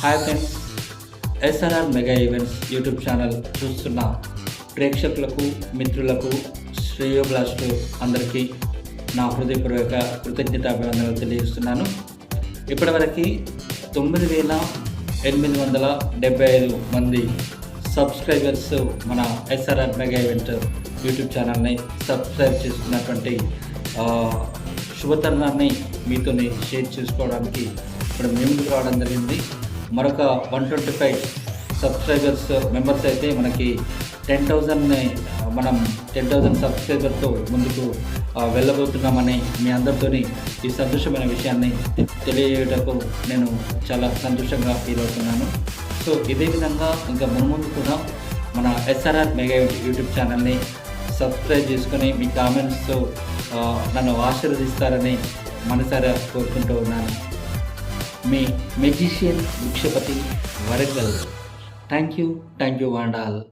Hi friends, SRR mega events YouTube channel చూస్తున్న ప్రేక్షకులకు, మిత్రులకు, శ్రేయోభిలాషులు అందరికీ నా హృదయపూర్వక కృతజ్ఞతాభివందనలు తెలియజేస్తున్నాను. ఇప్పటివరకు 9875 మంది సబ్స్క్రైబర్స్ మన ఎస్ఆర్ఆర్ మెగా ఈవెంట్ యూట్యూబ్ ఛానల్ని సబ్స్క్రైబ్ చేసుకున్నటువంటి శుభతరుణాన్ని మీతోని షేర్ చేసుకోవడానికి ఇప్పుడు ముందుకు రావడం జరిగింది. మరొక 125 సబ్స్క్రైబర్స్ మెంబర్స్ అయితే మనకి 10,000 మనం 10,000 సబ్స్క్రైబర్తో ముందుకు వెళ్ళబోతున్నామని మీ అందరితోని ఈ సంతోషమైన విషయాన్ని తెలియజేయటకు నేను చాలా సంతోషంగా ఫీల్ అవుతున్నాను. సో ఇదే విధంగా ఇంకా మున్ముందు కూడా మన ఎస్ఆర్ఆర్ మెగా యూట్యూబ్ ఛానల్ని సబ్స్క్రైబ్ చేసుకొని మీ కామెంట్స్తో నన్ను ఆశీర్వదిస్తారని మనసారా కోరుకుంటూ ఉన్నాను. మీ magician Bhikshapathi Warangal. Thank you వాండాల్.